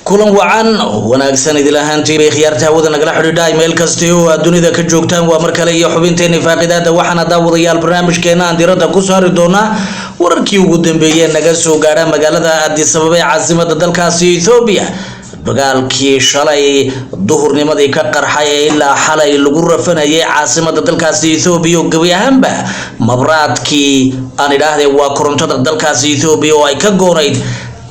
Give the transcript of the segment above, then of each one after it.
kulan wacan wanaagsan idil ahaantii bay khiyaarta hawada nagala xidhiidhay meel kasta oo dunida ka joogtaan waa mar kale iyo xubinteena faaqidaada waxaana daawadayaal barnaamijkeena aan diirada ku saari doonaa wararkii ugu dambeeyay naga soo gaara magaalada Addis Ababa ee caasimadda dalkaasi Ethiopia dagaalkii shalay duhurnimadii ka qarxay ilaa xalay lagu rafanayay caasimadda dalkaasi Ethiopia gabi ahaanba mabraadkii aan idhaahday waa korontada dalkaasi Ethiopia oo ay ka goonayd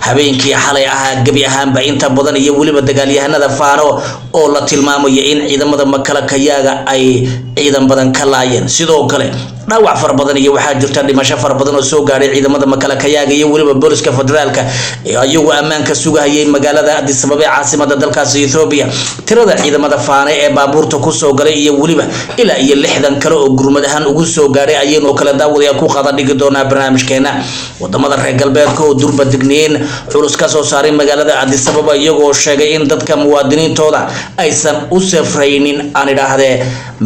habeenkii xalay ahaa gabi ahaanba inta badan iyo waliba dagaalyahanada faano oo la tilmaamayo in ciidamada makalakayaaga ay ciidan badan ka laayeen sidoo kale dhaawac far badan iyo waxa jirta dhimasho far badan oo soo gaaray ciidamada makalakayaaga iyo waliba booliska federaalka ayagu ammaanka sugayay magaalada Addis Ababa ee caasimadda dalkaasi Ethiopia tirada ciidamada faano ee baabuurta ku soo galay iyo waliba ilaa iyo 60 kale oo gurmad ahaan ugu soo gaaray ayaynu kala daawadaya ku qada dhigi doonaa barnaamijkeena wadamada reer galbeedka oo durba digniin culus ka soo saaray magaalada Addis Ababa iyagoo sheegay in dadka muwaadiniintooda aysan u safraynin aan idhaahdee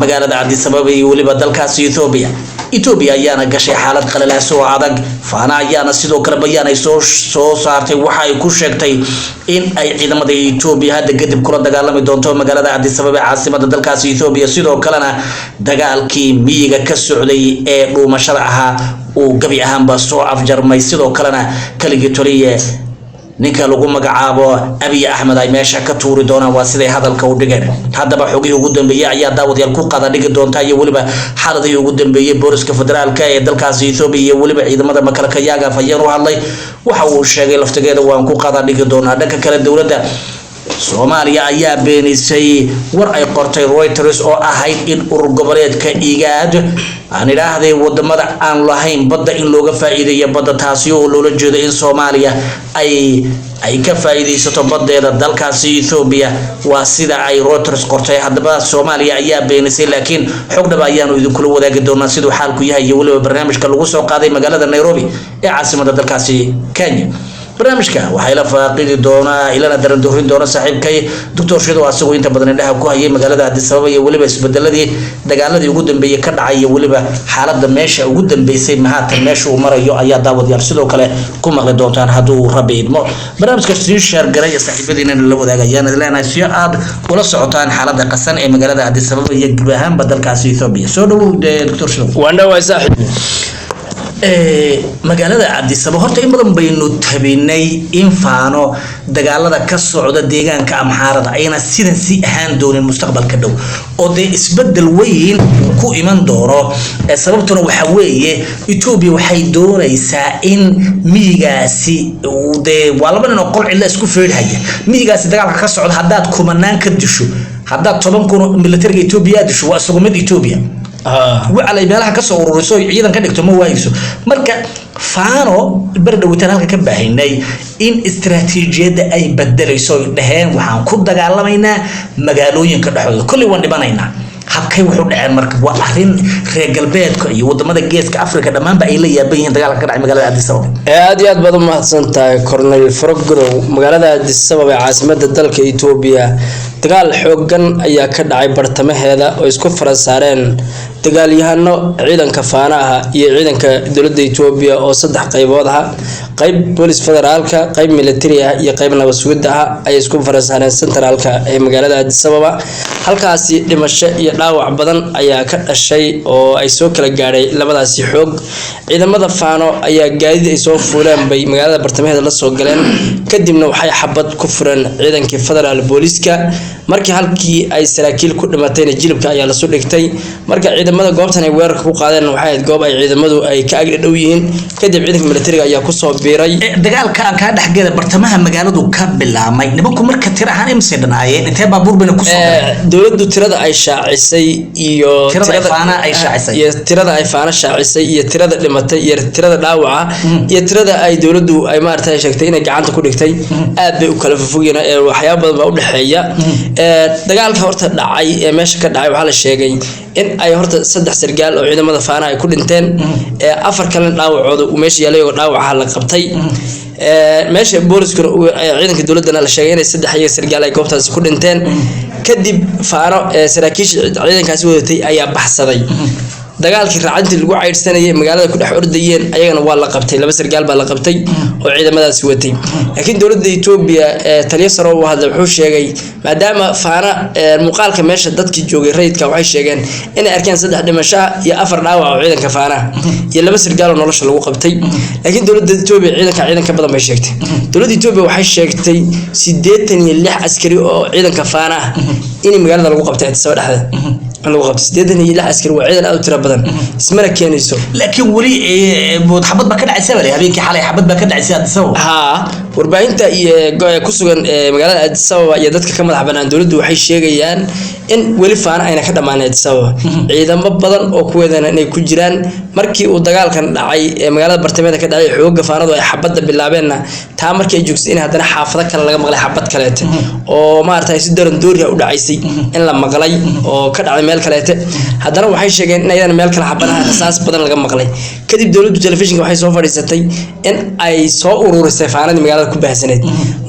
magaalada Addis Ababa iyo waliba dalkaasi Ethiopia ayaana gashay xaalad qalalaas oo adag faana ayaana sidoo kale bayaan ay soo saartay waxa ay ku sheegtay in ay ciidamada Ethiopia hadda kadib kula dagaalami doonto magaalada Addis Ababa ee caasimadda dalkaasi Ethiopia sidoo kalena dagaalkii miyiga ka socday ee dhuumashada ahaa oo gabi ahaanba soo afjarmay sidoo kalena kaligii taliye ninka lagu magacaabo Abiy Ahmed ay meesha ka tuuri doonaan waa siday hadalka u dhigeen hadaba xogii ugu dambeeyay ayaa daawadayaal ku qada dhigi doonta iyo waliba xaaladii ugu dambeeyay booliska federaalka ee dalkaasi Ethiopia iyo waliba ciidamada makalakayaaga fayeen u hadlay waxa uu sheegay laftigeeda waan ku qada dhigi doonaa dhanka kale dawladda Soomaaliya ayaa beenisay war ay qortay Reuters oo ahayd in urur goboleedka IGAD aan idhaahday wadamada aan lahayn badda in looga faa'iideeyo badda taasi oo loola jeedo in Soomaaliya ay ka faa'iideysato badeeda dalkaasi Ethiopia waa sida ay Reuters qortay hadaba Soomaaliya ayaa beenisay laakiin xog dhab ayaanu idin kula wadaagi doonaa sidoo xaalku yahay iyo waliba barnaamijka lagu soo qaaday magaalada Nairobi ee caasimadda dalkaasi Kenya barnaamijka waxay la faaqidi doonaa ilana daran doorin doona saaxiibkay Dr. Shido asagoo inta badan indhaha ku hayay magaalada Addis Ababa iyo waliba isbedeladii dagaaladii ugu dambeeyay ka dhacay iyo waliba xaaladda meesha ugu dambeysay maanta meesha uu marayo ayaa daawadayaal sidoo kale ku maqli doontaan haduu Rabbi idmo barnaamijka sii share garay saaxiibadiina la wadaagayaan ilaa si aad ula socotaan xaaladda qasan ee magaalada Addis Ababa iyo gabi ahaanba dalkaasi Ethiopia soo dhawow Dr. Shido waan dhawaay saaxiib magaalada Addis Ababa horta in badan baynu tabinay in faano dagaalada ka socda deegaanka Amxaarada ayna sidan si ahaan doonin mustaqbalka dhow oo de isbedel weyn ku iman doono sababtuna waxa weeye Ethiopia waxay doonaysaa in miyigaasi de walba inuu qolcila isku feedhaya miyigaasi dagaalka ka socda hadaad kumanaan ka disho hadaad 10 kun military Ethiopia disho waa isku mid Ethiopia وعلى meelaha ka soo ururiso ciidan ka dhigto ma waayso marka faano bardawtaan halka ka baahinay in istiraatiijiyada ay bedelayso dhaheen waxaan ku dagaalamaynaa magaalooyinka dhaxdooda kulli waan dhibanaynaa habkay wuxuu dhacay marka waa arin reer galbeedka iyo wadamada geeska Afrika dhamaanba ay la yaabayeen dagaalka ka dhacay magaalada Addis Ababa aad iyo aad baad u mahadsantahay Cornel Frogrow magaalada Addis Ababa ee caasimadda dalka Ethiopia dagaal xoogan ayaa ka dhacay bartamaheeda oo isku faransaareen dagaalyahano ciidanka faanaha iyo ciidanka dawladda Ethiopia oo saddex qaybood ah qayb police federaalka qayb military ah iyo qayb nabad sugidda ah ay isku faransaareen centralka ee magaalada Addis Ababa halkaasi dhimasho iyo dhaawac badan ayaa ka dhashay oo ay soo kala gaaray labadaasi xoog ciidamada faano ayaa gaadiid ay soo fuuleen bay magaalada bartamaheeda la soo galeen kadibna waxay xabad ku fureen ciidankii federal booliska markii halkii ay saraakiil ku dhimatayna jilibka ayaa la soo dhigtay marka ciidamada goobtan ay weerarka ku qaadeen waxay ahayd goob ay ciidamadu ay ka ag dhow yihiin kadib ciidanka militariga ayaa ku soo biiray dagaalka aan ka dhaxgeeda bartamaha magaaladu ka bilaabmay nimanku marka tiro ahaan imse dhanaayeen intee baabuur bayna ku soo dawladdu tirada ay shaacisay iyo tirada faana ay shaacisay iyo tirada ay faana shaacisay iyo tirada dhimatay iyo tirada dhaawaca iyo tirada ay dawladdu ay maartay sheegtay inay gacanta ku dhigtay aad bay u kala fogayeen waxyaabo badan baa u dhaxeeya dagaalka horta dhacay ee meesha ka dhacay waxa la sheegay in ay horta saddex sargaal oo ciidamada faana ay ku dhinteen afar kale dhaawacooda uu meesha yaalay oo dhaawaca la qabtay meesha booliska ciidanka dawladda la sheegay inay saddex iyo sargaal ay goobtaas ku dhinteen kadib faano saraakiisha ciidankaasi wadatay ayaa baxsaday dagaalkii raacantii lagu cayrsanayay magaalada ku dhex ordayeen ayagana waa la qabtay laba sargaal baa la qabtay oo ciidamadaasi watay laakiin dowladda Itoobiya taliye sare oo hadda wuxuu sheegay maadaama faana muuqaalka meesha dadkii joogay rayidka waxay sheegeen in ay arkeen 3 dhimasho iyo 4 dhaawac oo ciidanka faana iyo laba sargaal oo nolosha lagu qabtay laakiin dowladda Itoobiya ciidanka badan bay sheegtay dowladda Itoobiya waxay sheegtay 86 askari oo ciidanka faana in magaalada lagu qabtay Addis Ababa dhexdeeda lagu qabtay 86 askari waa ciidan aad u tiro badan ismana keenayso laakiin wali xabad ba ka dhacaysay bale habeenkii xalay xabad ba ka dhacaysay Addis Ababa warbaahinta iyo ku sugan magaalada Addis Ababa iyo dadka ka madax banaan dowladdu waxay sheegayaan in wali faana ayna ka dhamaanay Addis Ababa ciidamo badan oo kuweedana inay ku jiraan markii uu dagaalkan dhacay magaalada bartamaha ka dhacay xoogga faanadu ay xabada bilaabeenna taa markii ay joogtay in haddana xaafado kale laga maqlay xabad kaleete oo maartay si daran dooriga u dhacaysay in la maqlay oo ka dhacay meel kaleete haddana waxay sheegeen in aydan meel kale xabadaha asaas badan laga maqlay kadib dowladdu telefishinka waxay soo fadhiisatay in ay soo ururisay faanada magaalada ku baahsaneed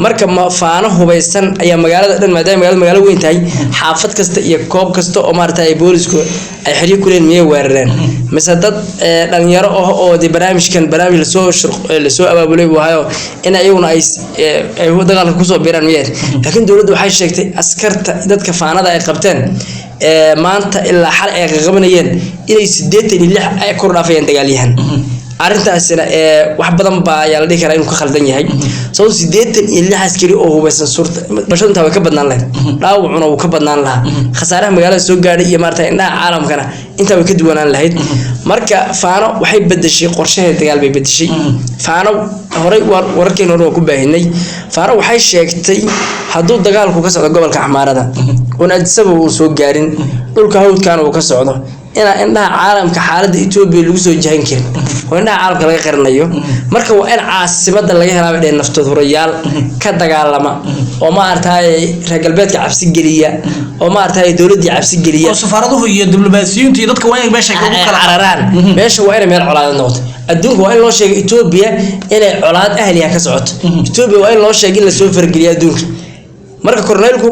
marka faano hubaysan ayaa magaalada dhan maadaama magaalo weyn tahay xaafad kasta iyo koob kasta oo maartay boolisku ay xiriir ku leeyeen miyay weerareen mise dad dhalinyaro oo barnaamij la soo abaabulay waayo in ayaguna ay dagaalka ku soo biiraan miyay laakiin dowladdu waxay sheegtay askarta dadka faanada ay qabteen maanta ilaa xal ay qabanayeen inay 86 ay kor dhaafayeen dagaalyahan arintaasina wax badan baa ayaa la dhigi karaa inuu ka khaldan yahay soo 86 askari oo hubaysan suurta bashanta way ka badnaan lahayd dhaawacuna uu ka badnaan lahaa khasaaraha magaalada soo gaaray iyo maartay indhaha caalamkana inta way ka duwanaan lahayd marka faano waxay bedeshay qorshaheeda dagaal bay bedeshay faano horay wararkeena hore ku baahinay faano waxay sheegtay hadduu dagaalku ka socdo gobolka Axmaarada oo Addis Ababa uu soo gaarin dhulka hawdkan uu ka socdo ina indhaha caalamka xaaladda Itoobiya lagu soo jahin karin oo indhaha caalamka laga qarinayo marka waa in caasimada laga helaa dheer naftood horayaal ka dagaalama oo ma artay reer galbeedka cabsi geliya oo ma artay dawladda cabsi geliya oo safaaraduhu iyo diblomaasiyiintu iyo dadka waa in meesha ka kala cararaan meesha waa in meel colaad noqoto adduunka waa in loo sheegay Itoobiya inay colaad ahliya ka socoto Itoobiya waa in loo sheegay in la soo fargeliyo adduunka marka korneelku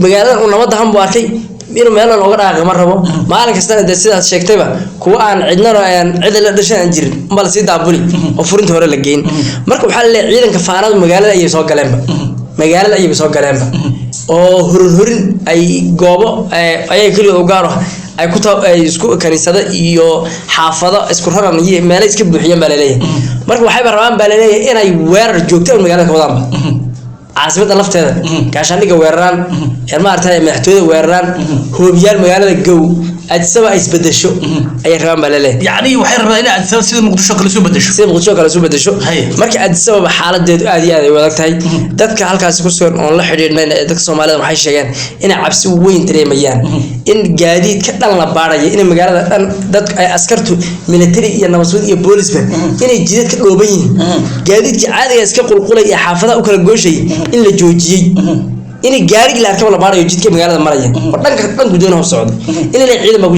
magaalada uu nabad ahaan buu arkay inuu meel looga dhaaqo ma rabo maalin kasta sidaas sheegtayba kuwa aan cidna cid la dhashan jirin ma la sii daabuli oo furinta hore la geyn marka waxa la leeyahay ciidanka faanada magaalada ayay soo galeenba oo horin ay goobo ay kaliya u gaaro ay ku ay isku kaniisada iyo xaafado isku raran iyo meel iska buuxiyeen baa la leeyahay marka waxay rabaan baa la leeyahay inay weerar joogto magaalada ka wadaan عاصمة لفتها كاشان لقى ويران المارتها محتوى ويران هو بيال مقالة جو Addis Ababa ay isbedesho ay rabaan balale yani waxay rabaan in Addis Ababa sida Muqdisho kala soo bedesho marka Addis Ababa xaaladeedu aad iyo aad ay wadaag tahay dadka halkaas ku sugan oo la xiriirnay dadka Soomaalida waxay sheegeen in cabsi weyn dareemayaan in gaadiid ka dhan la baarayo in magaalada dhan dadka ay askartu military iyo nabad iyo boolisba inay jidad ka dhooban yihiin gaadiidka caadiga iska qulqulay iyo xaafadaha u kala gooshay in la joojiyay in gaariga la arkay la baarayo jidka magaalada maraya oo dhanka gudoona u socdo in la ciidan ma ku